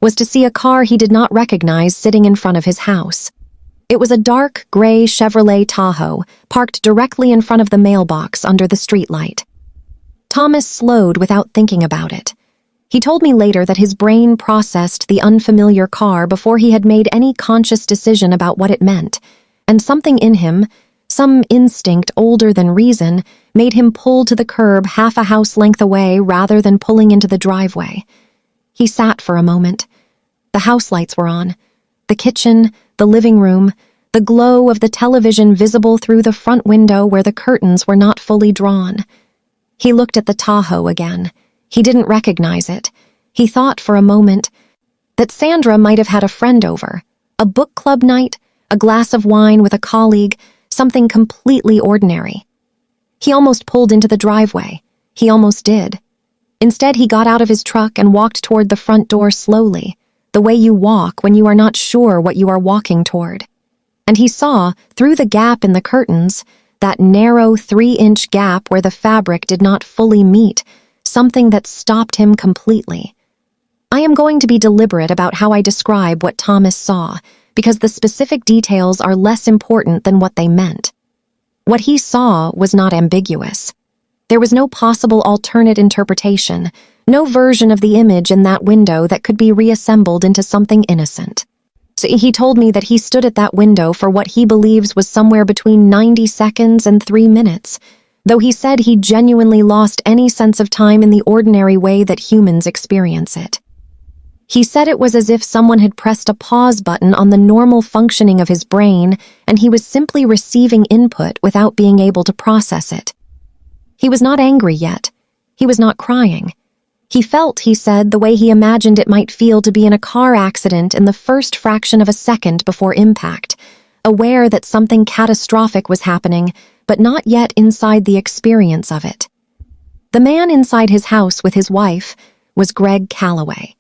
was to see a car he did not recognize sitting in front of his house. It was a dark, gray Chevrolet Tahoe, parked directly in front of the mailbox under the streetlight. Thomas slowed without thinking about it. He told me later that his brain processed the unfamiliar car before he had made any conscious decision about what it meant, and something in him, some instinct older than reason, made him pull to the curb half a house length away rather than pulling into the driveway. He sat for a moment. The house lights were on. The kitchen, the living room, the glow of the television visible through the front window where the curtains were not fully drawn. He looked at the Tahoe again. He didn't recognize it. He thought for a moment that Sandra might have had a friend over, a book club night, a glass of wine with a colleague, something completely ordinary. He almost pulled into the driveway. He almost did. Instead, he got out of his truck and walked toward the front door slowly, the way you walk when you are not sure what you are walking toward. And he saw, through the gap in the curtains, that narrow 3-inch gap where the fabric did not fully meet, something that stopped him completely. I am going to be deliberate about how I describe what Thomas saw, because the specific details are less important than what they meant. What he saw was not ambiguous. There was no possible alternate interpretation, no version of the image in that window that could be reassembled into something innocent. So he told me that he stood at that window for what he believes was somewhere between 90 seconds and 3 minutes, though he said he genuinely lost any sense of time in the ordinary way that humans experience it. He said it was as if someone had pressed a pause button on the normal functioning of his brain, and he was simply receiving input without being able to process it. He was not angry yet. He was not crying. He felt, he said, the way he imagined it might feel to be in a car accident in the first fraction of a second before impact, aware that something catastrophic was happening, but not yet inside the experience of it. The man inside his house with his wife was Greg Calloway.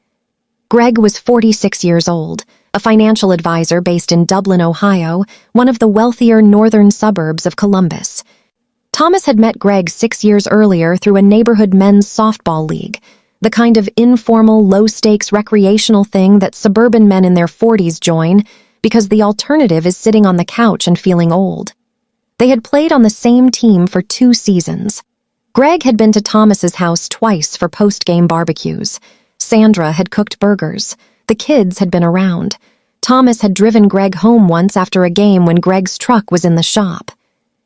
Greg was 46 years old, a financial advisor based in Dublin, Ohio, one of the wealthier northern suburbs of Columbus. Thomas had met Greg 6 years earlier through a neighborhood men's softball league, the kind of informal, low-stakes recreational thing that suburban men in their 40s join because the alternative is sitting on the couch and feeling old. They had played on the same team for 2 seasons. Greg had been to Thomas's house twice for post-game barbecues. Sandra had cooked burgers. The kids had been around. Thomas had driven Greg home once after a game when Greg's truck was in the shop.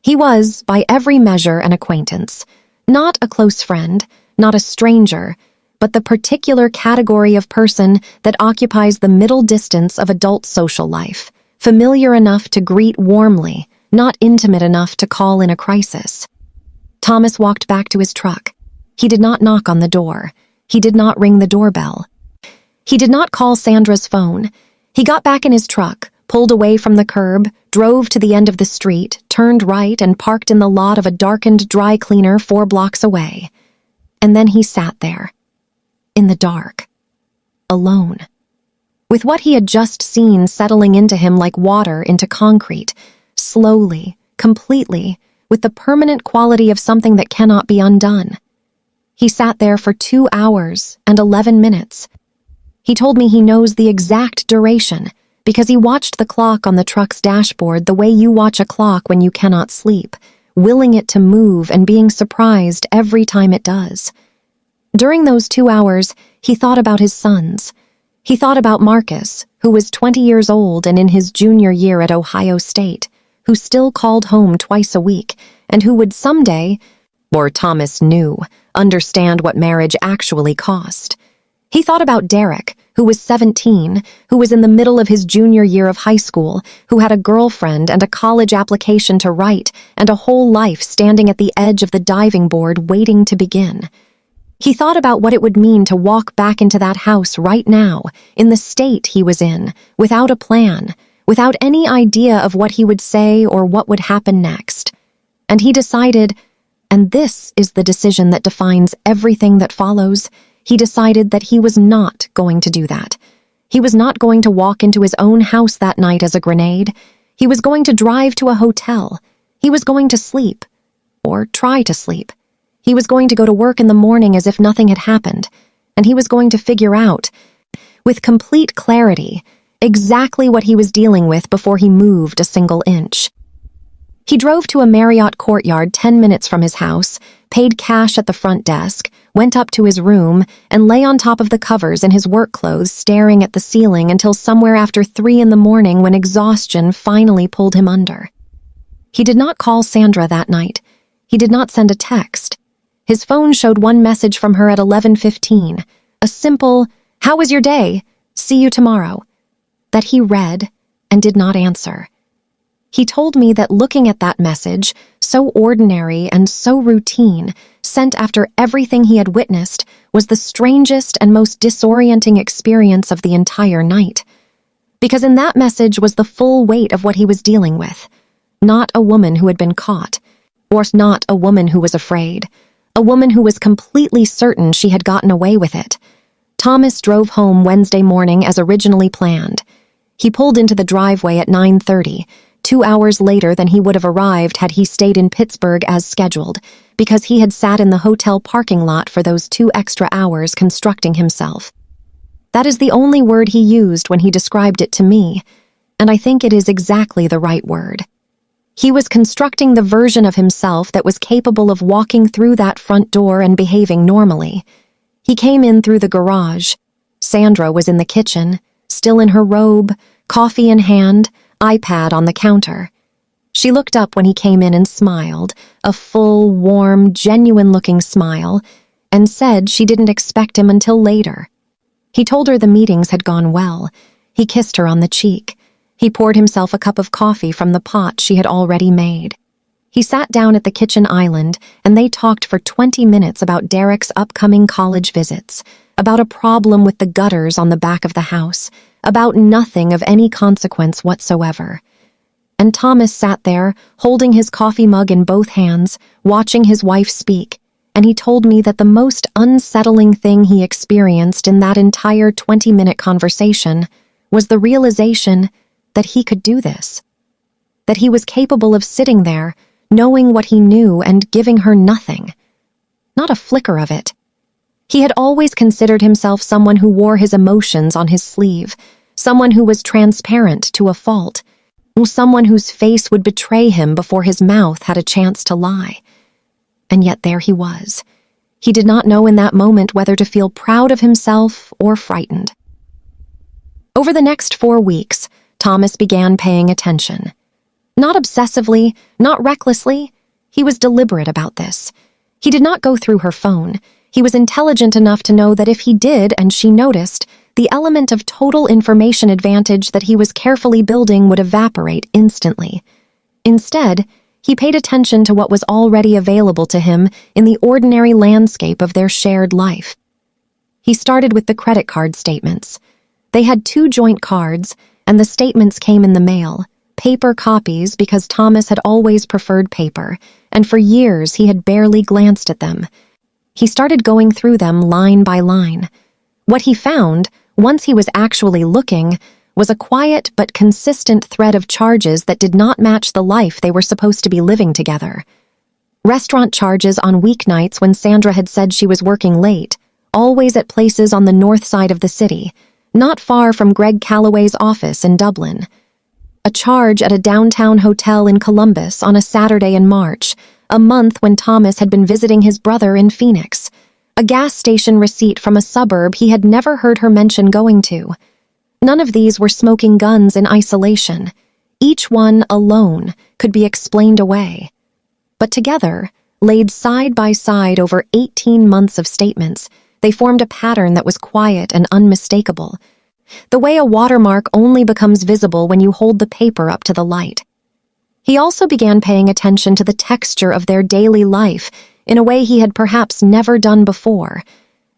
He was, by every measure, an acquaintance. Not a close friend, not a stranger, but the particular category of person that occupies the middle distance of adult social life, familiar enough to greet warmly, not intimate enough to call in a crisis. Thomas walked back to his truck. He did not knock on the door. He did not ring the doorbell. He did not call Sandra's phone. He got back in his truck, pulled away from the curb, drove to the end of the street, turned right, and parked in the lot of a darkened dry cleaner 4 blocks away. And then he sat there, in the dark, alone, with what he had just seen settling into him like water into concrete, slowly, completely, with the permanent quality of something that cannot be undone. He sat there for 2 hours and 11 minutes. He told me he knows the exact duration because he watched the clock on the truck's dashboard the way you watch a clock when you cannot sleep, willing it to move and being surprised every time it does. During those 2 hours, he thought about his sons. He thought about Marcus, who was 20 years old and in his junior year at Ohio State, who still called home twice a week, and who would someday, or Thomas knew, understand what marriage actually cost. He thought about Derek, who was 17, who was in the middle of his junior year of high school, who had a girlfriend and a college application to write, and a whole life standing at the edge of the diving board waiting to begin. He thought about what it would mean to walk back into that house right now, in the state he was in, without a plan, without any idea of what he would say or what would happen next. And he decided, and this is the decision that defines everything that follows, he decided that he was not going to do that. He was not going to walk into his own house that night as a grenade. He was going to drive to a hotel. He was going to sleep, or try to sleep. He was going to go to work in the morning as if nothing had happened, and he was going to figure out, with complete clarity, exactly what he was dealing with before he moved a single inch. He drove to a Marriott courtyard 10 minutes from his house, paid cash at the front desk, went up to his room, and lay on top of the covers in his work clothes staring at the ceiling until somewhere after 3 in the morning when exhaustion finally pulled him under. He did not call Sandra that night. He did not send a text. His phone showed one message from her at 11:15, a simple, "How was your day? See you tomorrow," that he read and did not answer. He told me that looking at that message, so ordinary and so routine, sent after everything he had witnessed, was the strangest and most disorienting experience of the entire night. Because in that message was the full weight of what he was dealing with. Not a woman who had been caught, or not a woman who was afraid. A woman who was completely certain she had gotten away with it. Thomas drove home Wednesday morning as originally planned. He pulled into the driveway at 9:30, 2 hours later than he would have arrived had he stayed in Pittsburgh as scheduled, because he had sat in the hotel parking lot for those 2 extra hours constructing himself. That is the only word he used when he described it to me, and I think it is exactly the right word. He was constructing the version of himself that was capable of walking through that front door and behaving normally. He came in through the garage. Sandra was in the kitchen, still in her robe, coffee in hand, iPad on the counter. She looked up when he came in and smiled, a full, warm, genuine-looking smile, and said she didn't expect him until later. He told her the meetings had gone well. He kissed her on the cheek. He poured himself a cup of coffee from the pot she had already made. He sat down at the kitchen island, and they talked for 20 minutes about Derek's upcoming college visits, about a problem with the gutters on the back of the house, about nothing of any consequence whatsoever. And Thomas sat there, holding his coffee mug in both hands, watching his wife speak, and he told me that the most unsettling thing he experienced in that entire 20-minute conversation was the realization that he could do this, that he was capable of sitting there, knowing what he knew and giving her nothing. Not a flicker of it. He had always considered himself someone who wore his emotions on his sleeve, someone who was transparent to a fault, someone whose face would betray him before his mouth had a chance to lie. And yet there he was. He did not know in that moment whether to feel proud of himself or frightened. Over the next 4 weeks, Thomas began paying attention. Not obsessively, not recklessly. He was deliberate about this. He did not go through her phone. He was intelligent enough to know that if he did and she noticed, the element of total information advantage that he was carefully building would evaporate instantly. Instead, he paid attention to what was already available to him in the ordinary landscape of their shared life. He started with the credit card statements. They had 2 joint cards, and the statements came in the mail, paper copies because Thomas had always preferred paper, and for years he had barely glanced at them. He started going through them line by line. What he found, once he was actually looking, was a quiet but consistent thread of charges that did not match the life they were supposed to be living together. Restaurant charges on weeknights when Sandra had said she was working late, always at places on the north side of the city, not far from Greg Calloway's office in Dublin. A charge at a downtown hotel in Columbus on a Saturday in March, a month when Thomas had been visiting his brother in Phoenix. A gas station receipt from a suburb he had never heard her mention going to. None of these were smoking guns in isolation. Each one alone could be explained away. But together, laid side by side over 18 months of statements, they formed a pattern that was quiet and unmistakable. The way a watermark only becomes visible when you hold the paper up to the light. He also began paying attention to the texture of their daily life in a way he had perhaps never done before.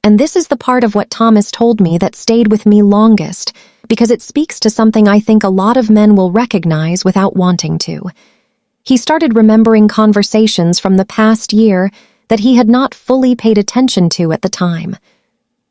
And this is the part of what Thomas told me that stayed with me longest, because it speaks to something I think a lot of men will recognize without wanting to. He started remembering conversations from the past year that he had not fully paid attention to at the time.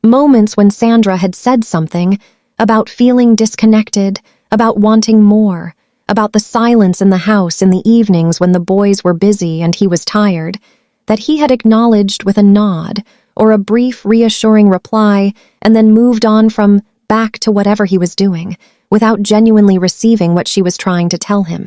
Moments when Sandra had said something about feeling disconnected, about wanting more, about the silence in the house in the evenings when the boys were busy and he was tired, that he had acknowledged with a nod or a brief reassuring reply and then moved on from back to whatever he was doing, without genuinely receiving what she was trying to tell him.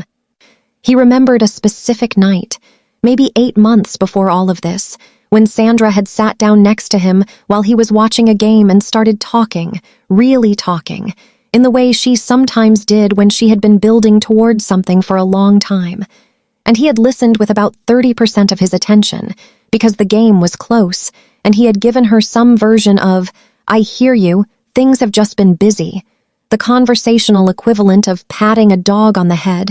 He remembered a specific night, maybe 8 months before all of this, when Sandra had sat down next to him while he was watching a game and started talking, really talking, in the way she sometimes did when she had been building towards something for a long time. And he had listened with about 30% of his attention, because the game was close, and he had given her some version of, "I hear you, things have just been busy," the conversational equivalent of patting a dog on the head,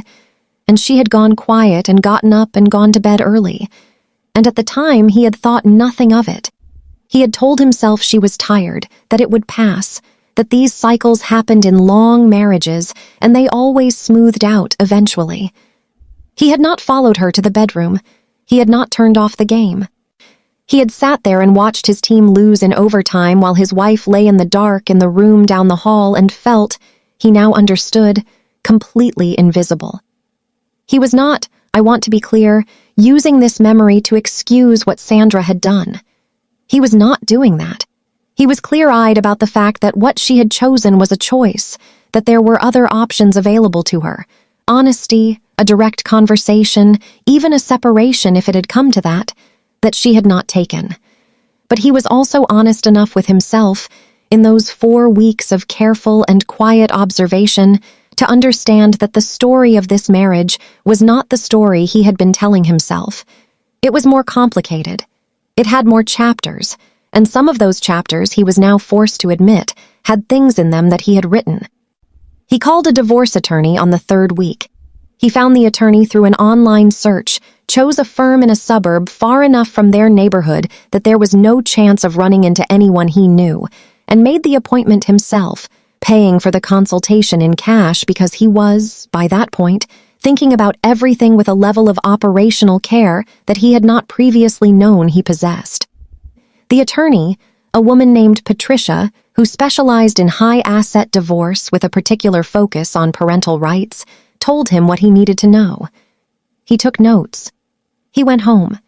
and she had gone quiet and gotten up and gone to bed early. And at the time, he had thought nothing of it. He had told himself she was tired, that it would pass, that these cycles happened in long marriages, and they always smoothed out eventually. He had not followed her to the bedroom. He had not turned off the game. He had sat there and watched his team lose in overtime while his wife lay in the dark in the room down the hall and felt, he now understood, completely invisible. He was not, I want to be clear, using this memory to excuse what Sandra had done. He was not doing that. He was clear-eyed about the fact that what she had chosen was a choice, that there were other options available to her. Honesty, a direct conversation, even a separation if it had come to that she had not taken. But he was also honest enough with himself, in those 4 weeks of careful and quiet observation, to understand that the story of this marriage was not the story he had been telling himself. It was more complicated. It had more chapters, and some of those chapters, he was now forced to admit, had things in them that he had written. He called a divorce attorney on the 3rd week. He found the attorney through an online search, chose a firm in a suburb far enough from their neighborhood that there was no chance of running into anyone he knew, and made the appointment himself, paying for the consultation in cash because he was, by that point, thinking about everything with a level of operational care that he had not previously known he possessed. The attorney, a woman named Patricia, who specialized in high-asset divorce with a particular focus on parental rights, told him what he needed to know. He took notes. He went home.